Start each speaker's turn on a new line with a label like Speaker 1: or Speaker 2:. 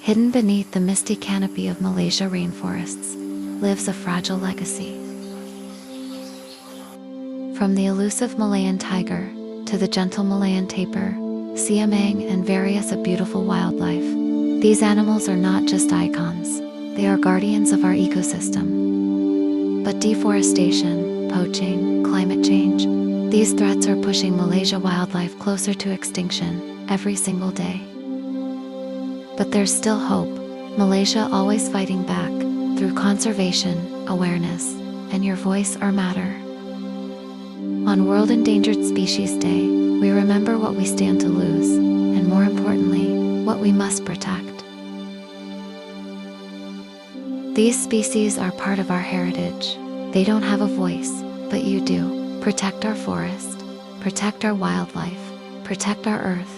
Speaker 1: Hidden beneath the misty canopy of Malaysia rainforests lives a fragile legacy. From the elusive Malayan tiger to the gentle Malayan tapir, siamang, and various beautiful wildlife, these animals are not just icons, they are guardians of our ecosystem. But deforestation, poaching, climate change, these threats are pushing Malaysia wildlife closer to extinction every single day. But there's still hope. Malaysia always fighting back through conservation, awareness, and your voice or matter. On World Endangered Species Day, we remember what we stand to lose, and more importantly, what we must protect. These species are part of our heritage. They don't have a voice, but you do. Protect our forest, protect our wildlife, protect our earth,